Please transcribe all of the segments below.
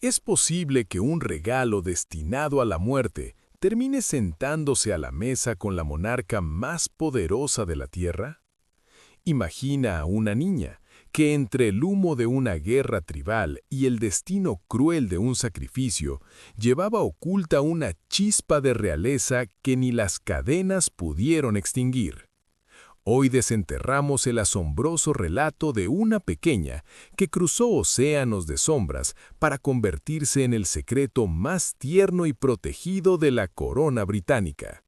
¿Es posible que un regalo destinado a la muerte termine sentándose a la mesa con la monarca más poderosa de la Tierra? Imagina a una niña que entre el humo de una guerra tribal y el destino cruel de un sacrificio, llevaba oculta una chispa de realeza que ni las cadenas pudieron extinguir. Hoy desenterramos el asombroso relato de una pequeña que cruzó océanos de sombras para convertirse en el secreto más tierno y protegido de la corona británica.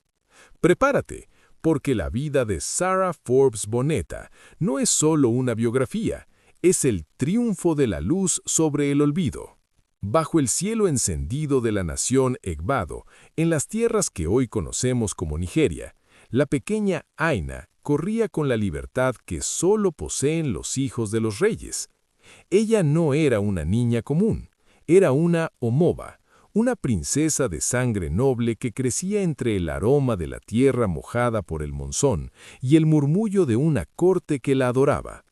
Prepárate, porque la vida de Sarah Forbes Boneta no es solo una biografía, es el triunfo de la luz sobre el olvido. Bajo el cielo encendido de la nación Egbado, en las tierras que hoy conocemos como Nigeria, la pequeña Aina corría con la libertad que solo poseen los hijos de los reyes. Ella no era una niña común, era una Omoba, una princesa de sangre noble que crecía entre el aroma de la tierra mojada por el monzón y el murmullo de una corte que la adoraba.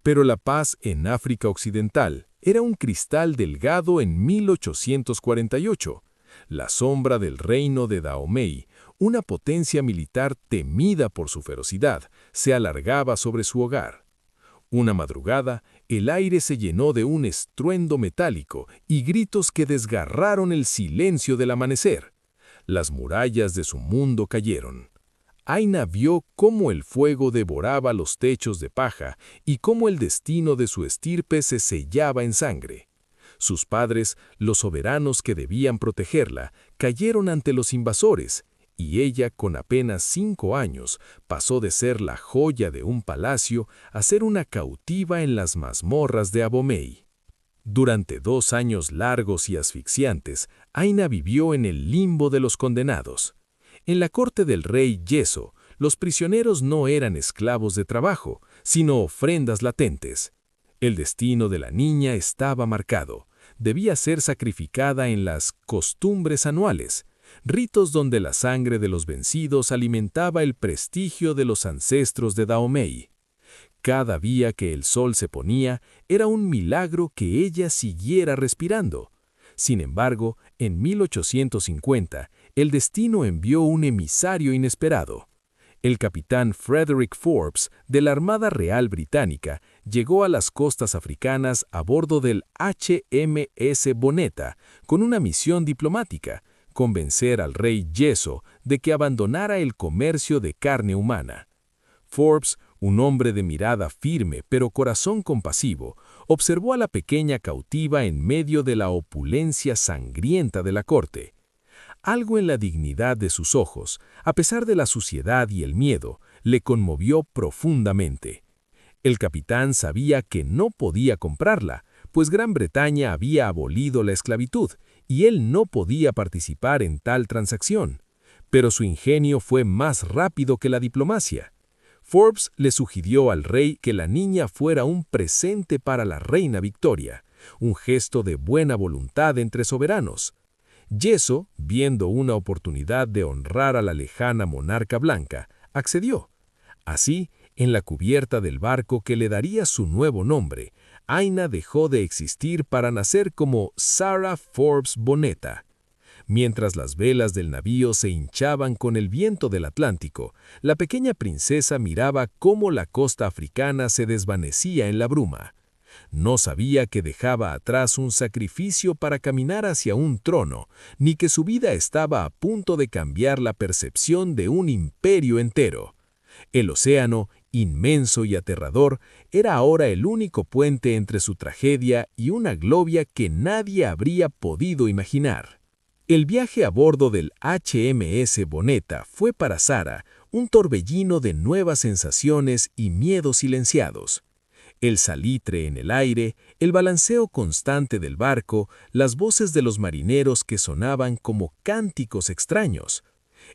Pero la paz en África Occidental era un cristal delgado en 1848, la sombra del reino de Dahomey, una potencia militar temida por su ferocidad, se alargaba sobre su hogar. Una madrugada, el aire se llenó de un estruendo metálico y gritos que desgarraron el silencio del amanecer. Las murallas de su mundo cayeron. Aina vio cómo el fuego devoraba los techos de paja y cómo el destino de su estirpe se sellaba en sangre. Sus padres, los soberanos que debían protegerla, cayeron ante los invasores, y ella, con apenas 5 años, pasó de ser la joya de un palacio a ser una cautiva en las mazmorras de Abomey. Durante 2 años largos y asfixiantes, Aina vivió en el limbo de los condenados. En la corte del rey Yeso, los prisioneros no eran esclavos de trabajo, sino ofrendas latentes. El destino de la niña estaba marcado. Debía ser sacrificada en las costumbres anuales, ritos donde la sangre de los vencidos alimentaba el prestigio de los ancestros de Dahomey. Cada día que el sol se ponía era un milagro que ella siguiera respirando. Sin embargo, en 1850, el destino envió un emisario inesperado. El capitán Frederick Forbes, de la Armada Real Británica, llegó a las costas africanas a bordo del HMS Boneta con una misión diplomática: convencer al rey Yeso de que abandonara el comercio de carne humana. Forbes, un hombre de mirada firme pero corazón compasivo, observó a la pequeña cautiva en medio de la opulencia sangrienta de la corte. Algo en la dignidad de sus ojos, a pesar de la suciedad y el miedo, le conmovió profundamente. El capitán sabía que no podía comprarla, pues Gran Bretaña había abolido la esclavitud, y él no podía participar en tal transacción. Pero su ingenio fue más rápido que la diplomacia. Forbes le sugirió al rey que la niña fuera un presente para la reina Victoria, un gesto de buena voluntad entre soberanos. Yeso, viendo una oportunidad de honrar a la lejana monarca blanca, accedió. Así, en la cubierta del barco que le daría su nuevo nombre, Aina dejó de existir para nacer como Sarah Forbes Boneta. Mientras las velas del navío se hinchaban con el viento del Atlántico, la pequeña princesa miraba cómo la costa africana se desvanecía en la bruma. No sabía que dejaba atrás un sacrificio para caminar hacia un trono, ni que su vida estaba a punto de cambiar la percepción de un imperio entero. El océano, inmenso y aterrador, era ahora el único puente entre su tragedia y una gloria que nadie habría podido imaginar. El viaje a bordo del HMS Boneta fue para Sarah un torbellino de nuevas sensaciones y miedos silenciados. El salitre en el aire, el balanceo constante del barco, las voces de los marineros que sonaban como cánticos extraños.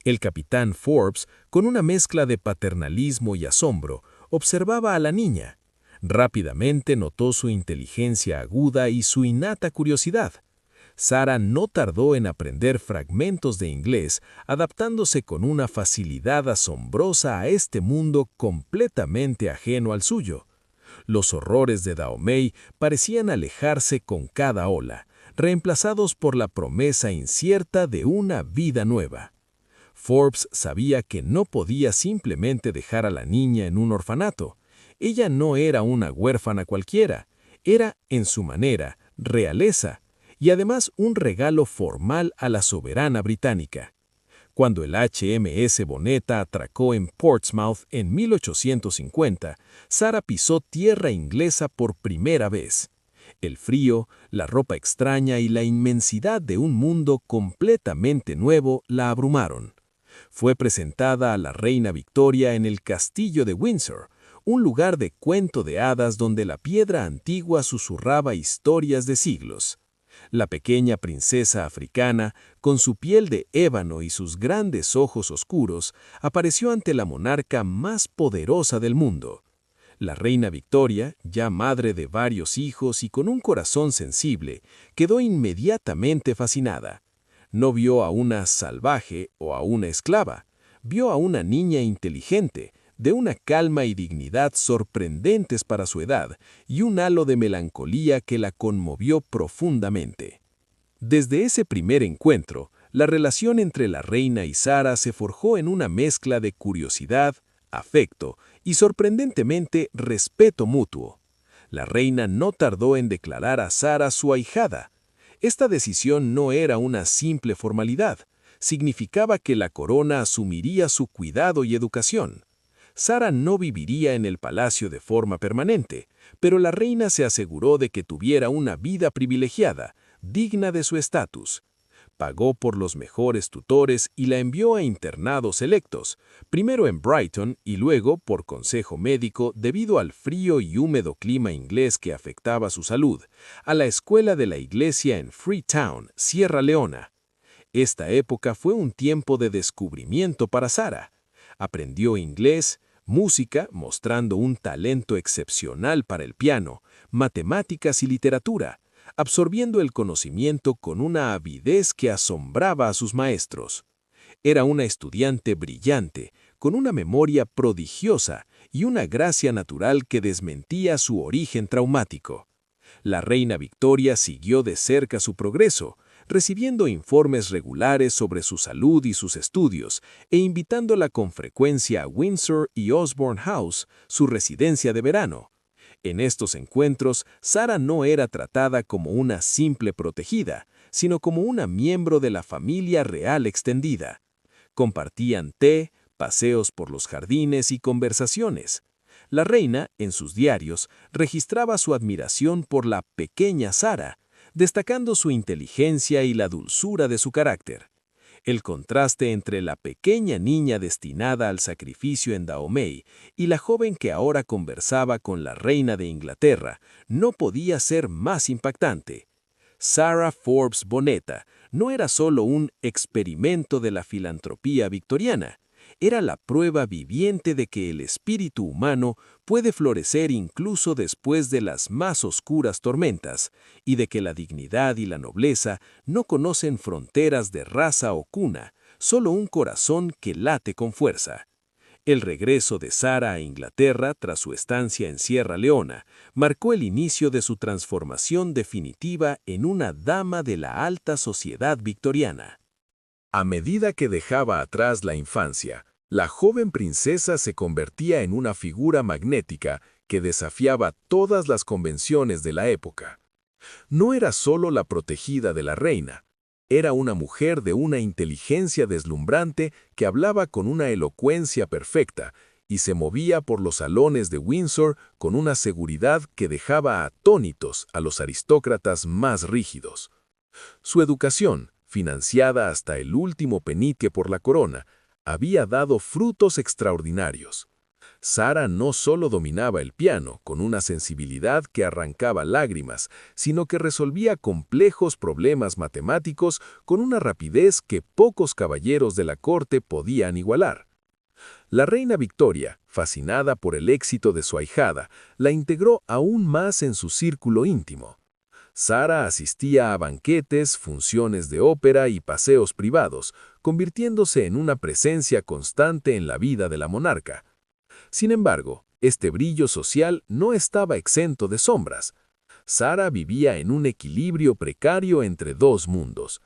El capitán Forbes, con una mezcla de paternalismo y asombro, observaba a la niña. Rápidamente notó su inteligencia aguda y su innata curiosidad. Sarah no tardó en aprender fragmentos de inglés, adaptándose con una facilidad asombrosa a este mundo completamente ajeno al suyo. Los horrores de Dahomey parecían alejarse con cada ola, reemplazados por la promesa incierta de una vida nueva. Forbes sabía que no podía simplemente dejar a la niña en un orfanato. Ella no era una huérfana cualquiera, era, en su manera, realeza, y además un regalo formal a la soberana británica. Cuando el HMS Bonetta atracó en Portsmouth en 1850, Sarah pisó tierra inglesa por primera vez. El frío, la ropa extraña y la inmensidad de un mundo completamente nuevo la abrumaron. Fue presentada a la reina Victoria en el castillo de Windsor, un lugar de cuento de hadas donde la piedra antigua susurraba historias de siglos. La pequeña princesa africana, con su piel de ébano y sus grandes ojos oscuros, apareció ante la monarca más poderosa del mundo. La reina Victoria, ya madre de varios hijos y con un corazón sensible, quedó inmediatamente fascinada. No vio a una salvaje o a una esclava, vio a una niña inteligente, de una calma y dignidad sorprendentes para su edad y un halo de melancolía que la conmovió profundamente. Desde ese primer encuentro, la relación entre la reina y Sarah se forjó en una mezcla de curiosidad, afecto y sorprendentemente respeto mutuo. La reina no tardó en declarar a Sarah su ahijada. Esta decisión no era una simple formalidad, significaba que la corona asumiría su cuidado y educación. Sarah no viviría en el palacio de forma permanente, pero la reina se aseguró de que tuviera una vida privilegiada, digna de su estatus. Pagó por los mejores tutores y la envió a internados selectos, primero en Brighton y luego, por consejo médico debido al frío y húmedo clima inglés que afectaba su salud, a la escuela de la iglesia en Freetown, Sierra Leona. Esta época fue un tiempo de descubrimiento para Sarah. Aprendió inglés, música, mostrando un talento excepcional para el piano, matemáticas y literatura, absorbiendo el conocimiento con una avidez que asombraba a sus maestros. Era una estudiante brillante, con una memoria prodigiosa y una gracia natural que desmentía su origen traumático. La reina Victoria siguió de cerca su progreso, recibiendo informes regulares sobre su salud y sus estudios, e invitándola con frecuencia a Windsor y Osborne House, su residencia de verano. En estos encuentros, Sarah no era tratada como una simple protegida, sino como una miembro de la familia real extendida. Compartían té, paseos por los jardines y conversaciones. La reina, en sus diarios, registraba su admiración por la pequeña Sarah, destacando su inteligencia y la dulzura de su carácter. El contraste entre la pequeña niña destinada al sacrificio en Dahomey y la joven que ahora conversaba con la reina de Inglaterra no podía ser más impactante. Sarah Forbes Bonetta no era solo un experimento de la filantropía victoriana, era la prueba viviente de que el espíritu humano puede florecer incluso después de las más oscuras tormentas, y de que la dignidad y la nobleza no conocen fronteras de raza o cuna, solo un corazón que late con fuerza. El regreso de Sarah a Inglaterra tras su estancia en Sierra Leona marcó el inicio de su transformación definitiva en una dama de la alta sociedad victoriana. A medida que dejaba atrás la infancia, la joven princesa se convertía en una figura magnética que desafiaba todas las convenciones de la época. No era solo la protegida de la reina, era una mujer de una inteligencia deslumbrante que hablaba con una elocuencia perfecta y se movía por los salones de Windsor con una seguridad que dejaba atónitos a los aristócratas más rígidos. Su educación, financiada hasta el último penique por la corona, había dado frutos extraordinarios. Sarah no solo dominaba el piano con una sensibilidad que arrancaba lágrimas, sino que resolvía complejos problemas matemáticos con una rapidez que pocos caballeros de la corte podían igualar. La reina Victoria, fascinada por el éxito de su ahijada, la integró aún más en su círculo íntimo. Sarah asistía a banquetes, funciones de ópera y paseos privados, convirtiéndose en una presencia constante en la vida de la monarca. Sin embargo, este brillo social no estaba exento de sombras. Sara vivía en un equilibrio precario entre dos mundos.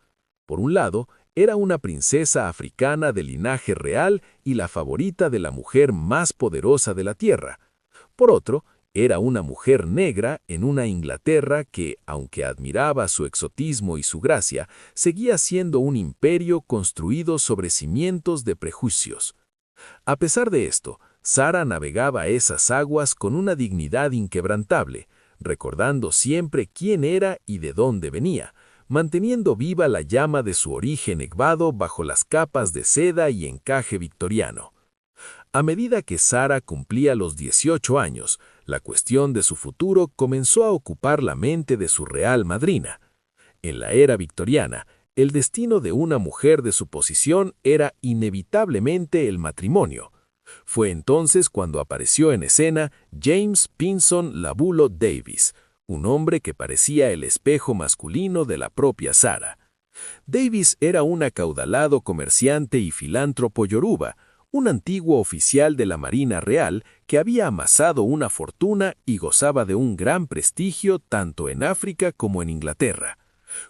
Por un lado, era una princesa africana de linaje real y la favorita de la mujer más poderosa de la tierra. Por otro, era una mujer negra en una Inglaterra que, aunque admiraba su exotismo y su gracia, seguía siendo un imperio construido sobre cimientos de prejuicios. A pesar de esto, Sara navegaba esas aguas con una dignidad inquebrantable, recordando siempre quién era y de dónde venía, manteniendo viva la llama de su origen egvado bajo las capas de seda y encaje victoriano. A medida que Sara cumplía los 18 años, la cuestión de su futuro comenzó a ocupar la mente de su real madrina. En la era victoriana, el destino de una mujer de su posición era inevitablemente el matrimonio. Fue entonces cuando apareció en escena James Pinson Labulo Davis, un hombre que parecía el espejo masculino de la propia Sara. Davis era un acaudalado comerciante y filántropo yoruba, un antiguo oficial de la Marina Real que había amasado una fortuna y gozaba de un gran prestigio tanto en África como en Inglaterra.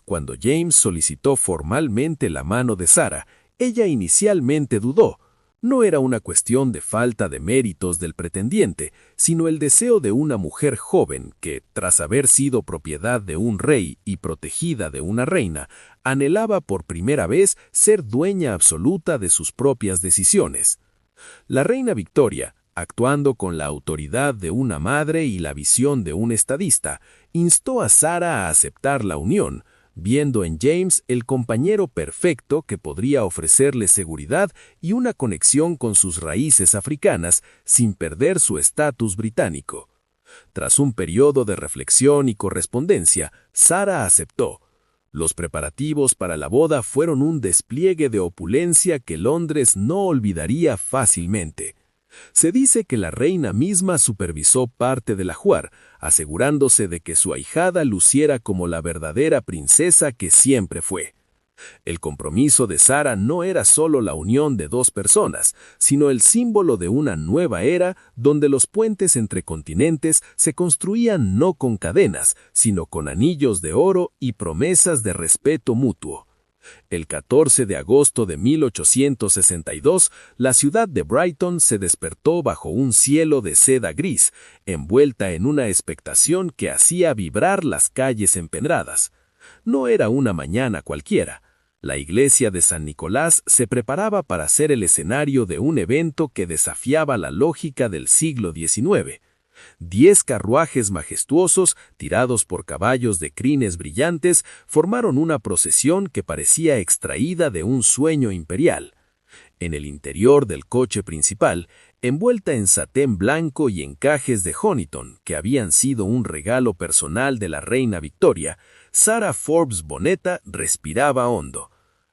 Cuando James solicitó formalmente la mano de Sara, ella inicialmente dudó. No era una cuestión de falta de méritos del pretendiente, sino el deseo de una mujer joven que, tras haber sido propiedad de un rey y protegida de una reina, anhelaba por primera vez ser dueña absoluta de sus propias decisiones. La reina Victoria, actuando con la autoridad de una madre y la visión de un estadista, instó a Sara a aceptar la unión, viendo en James el compañero perfecto que podría ofrecerle seguridad y una conexión con sus raíces africanas sin perder su estatus británico. Tras un periodo de reflexión y correspondencia, Sara aceptó. Los preparativos para la boda fueron un despliegue de opulencia que Londres no olvidaría fácilmente. Se dice que la reina misma supervisó parte del ajuar, asegurándose de que su ahijada luciera como la verdadera princesa que siempre fue. El compromiso de Sara no era solo la unión de dos personas, sino el símbolo de una nueva era donde los puentes entre continentes se construían no con cadenas, sino con anillos de oro y promesas de respeto mutuo. El 14 de agosto de 1862, la ciudad de Brighton se despertó bajo un cielo de seda gris, envuelta en una expectación que hacía vibrar las calles empedradas. No era una mañana cualquiera. La iglesia de San Nicolás se preparaba para ser el escenario de un evento que desafiaba la lógica del siglo XIX. 10 carruajes majestuosos, tirados por caballos de crines brillantes, formaron una procesión que parecía extraída de un sueño imperial. En el interior del coche principal, envuelta en satén blanco y encajes de Honiton, que habían sido un regalo personal de la reina Victoria, Sarah Forbes Bonetta respiraba hondo.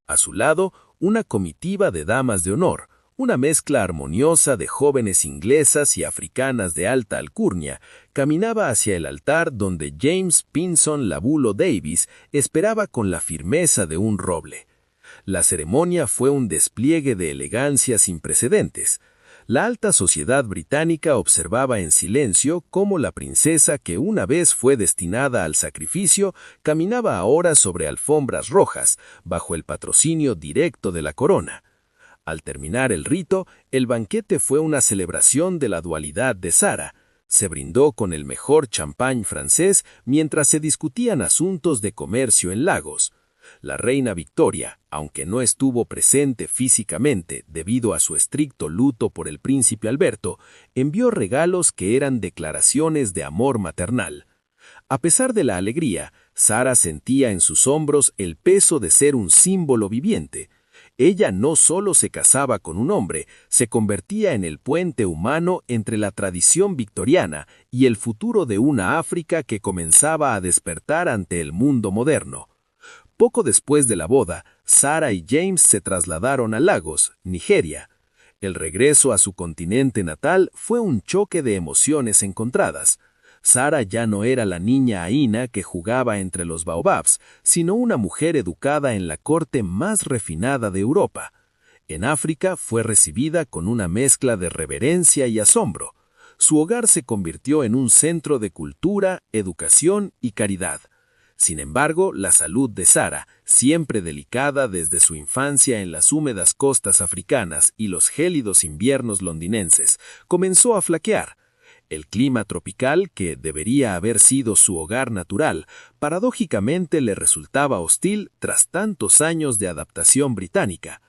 A su lado, una comitiva de damas de honor, una mezcla armoniosa de jóvenes inglesas y africanas de alta alcurnia, caminaba hacia el altar donde James Pinson Labulo Davis esperaba con la firmeza de un roble. La ceremonia fue un despliegue de elegancia sin precedentes. La alta sociedad británica observaba en silencio cómo la princesa que una vez fue destinada al sacrificio caminaba ahora sobre alfombras rojas, bajo el patrocinio directo de la corona. Al terminar el rito, el banquete fue una celebración de la dualidad de Sara. Se brindó con el mejor champán francés mientras se discutían asuntos de comercio en Lagos. La reina Victoria, aunque no estuvo presente físicamente debido a su estricto luto por el príncipe Alberto, envió regalos que eran declaraciones de amor maternal. A pesar de la alegría, Sara sentía en sus hombros el peso de ser un símbolo viviente. Ella no solo se casaba con un hombre, se convertía en el puente humano entre la tradición victoriana y el futuro de una África que comenzaba a despertar ante el mundo moderno. Poco después de la boda, Sara y James se trasladaron a Lagos, Nigeria. El regreso a su continente natal fue un choque de emociones encontradas. Sara ya no era la niña Aína que jugaba entre los baobabs, sino una mujer educada en la corte más refinada de Europa. En África fue recibida con una mezcla de reverencia y asombro. su hogar se convirtió en un centro de cultura, educación y caridad. Sin embargo, la salud de Sara, siempre delicada desde su infancia en las húmedas costas africanas y los gélidos inviernos londinenses, comenzó a flaquear. El clima tropical, que debería haber sido su hogar natural, paradójicamente le resultaba hostil tras tantos años de adaptación británica.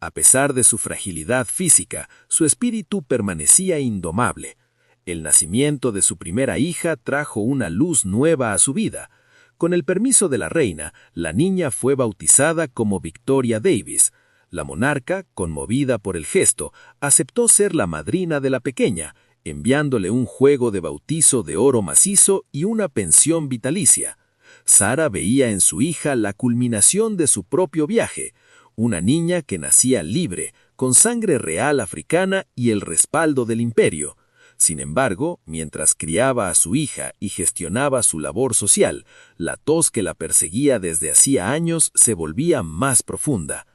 A pesar de su fragilidad física, su espíritu permanecía indomable. El nacimiento de su primera hija trajo una luz nueva a su vida. Con el permiso de la reina, la niña fue bautizada como Victoria Davis. La monarca, conmovida por el gesto, aceptó ser la madrina de la pequeña, enviándole un juego de bautizo de oro macizo y una pensión vitalicia. Sara veía en su hija la culminación de su propio viaje, una niña que nacía libre, con sangre real africana y el respaldo del imperio. Sin embargo, mientras criaba a su hija y gestionaba su labor social, la tos que la perseguía desde hacía años se volvía más profunda.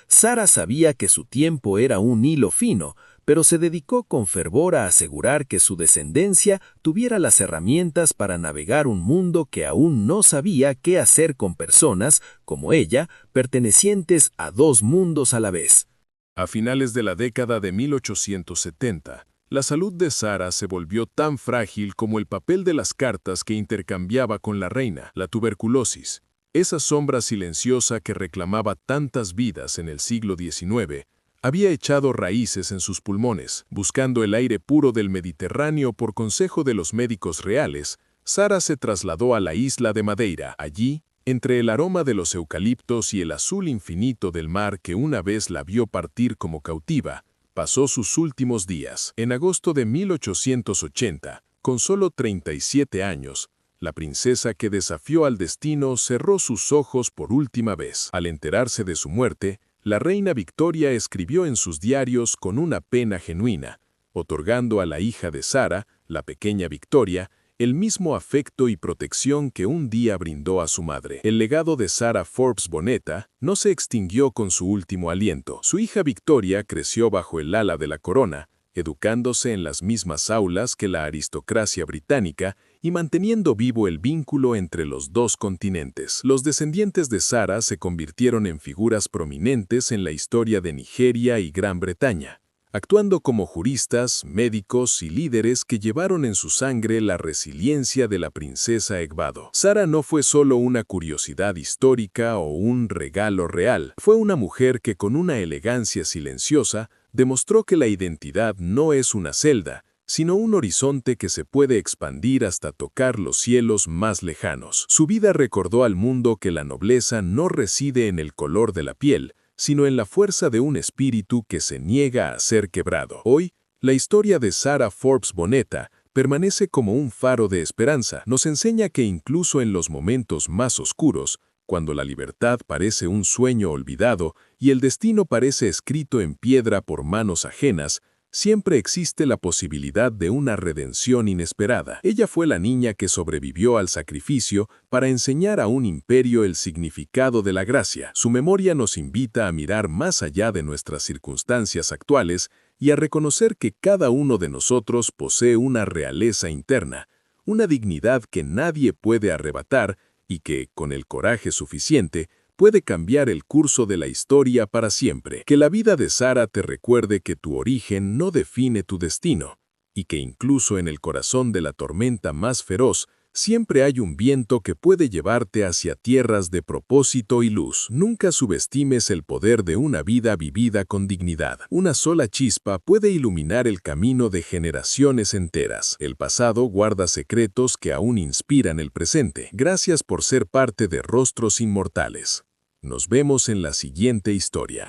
Sara sabía que su tiempo era un hilo fino, pero se dedicó con fervor a asegurar que su descendencia tuviera las herramientas para navegar un mundo que aún no sabía qué hacer con personas, como ella, pertenecientes a dos mundos a la vez. A finales de la década de 1870, la salud de Sara se volvió tan frágil como el papel de las cartas que intercambiaba con la reina, la tuberculosis. Esa sombra silenciosa que reclamaba tantas vidas en el siglo XIX, había echado raíces en sus pulmones. Buscando el aire puro del Mediterráneo por consejo de los médicos reales, Sara se trasladó a la isla de Madeira. Allí, entre el aroma de los eucaliptos y el azul infinito del mar que una vez la vio partir como cautiva, pasó sus últimos días. En agosto de 1880, con solo 37 años, la princesa que desafió al destino cerró sus ojos por última vez. Al enterarse de su muerte, la reina Victoria escribió en sus diarios con una pena genuina, otorgando a la hija de Sara, la pequeña Victoria, el mismo afecto y protección que un día brindó a su madre. El legado de Sara Forbes Bonetta no se extinguió con su último aliento. Su hija Victoria creció bajo el ala de la corona, educándose en las mismas aulas que la aristocracia británica y manteniendo vivo el vínculo entre los dos continentes. Los descendientes de Sara se convirtieron en figuras prominentes en la historia de Nigeria y Gran Bretaña, actuando como juristas, médicos y líderes que llevaron en su sangre la resiliencia de la princesa Egbado. Sara no fue solo una curiosidad histórica o un regalo real, fue una mujer que con una elegancia silenciosa demostró que la identidad no es una celda, sino un horizonte que se puede expandir hasta tocar los cielos más lejanos. Su vida recordó al mundo que la nobleza no reside en el color de la piel, sino en la fuerza de un espíritu que se niega a ser quebrado. Hoy, la historia de Sara Forbes Bonetta permanece como un faro de esperanza. Nos enseña que incluso en los momentos más oscuros, cuando la libertad parece un sueño olvidado y el destino parece escrito en piedra por manos ajenas, siempre existe la posibilidad de una redención inesperada. Ella fue la niña que sobrevivió al sacrificio para enseñar a un imperio el significado de la gracia. Su memoria nos invita a mirar más allá de nuestras circunstancias actuales y a reconocer que cada uno de nosotros posee una realeza interna, una dignidad que nadie puede arrebatar y que, con el coraje suficiente, puede cambiar el curso de la historia para siempre. Que la vida de Sara te recuerde que tu origen no define tu destino, y que incluso en el corazón de la tormenta más feroz, siempre hay un viento que puede llevarte hacia tierras de propósito y luz. Nunca subestimes el poder de una vida vivida con dignidad. Una sola chispa puede iluminar el camino de generaciones enteras. El pasado guarda secretos que aún inspiran el presente. Gracias por ser parte de Rostros Inmortales. Nos vemos en la siguiente historia.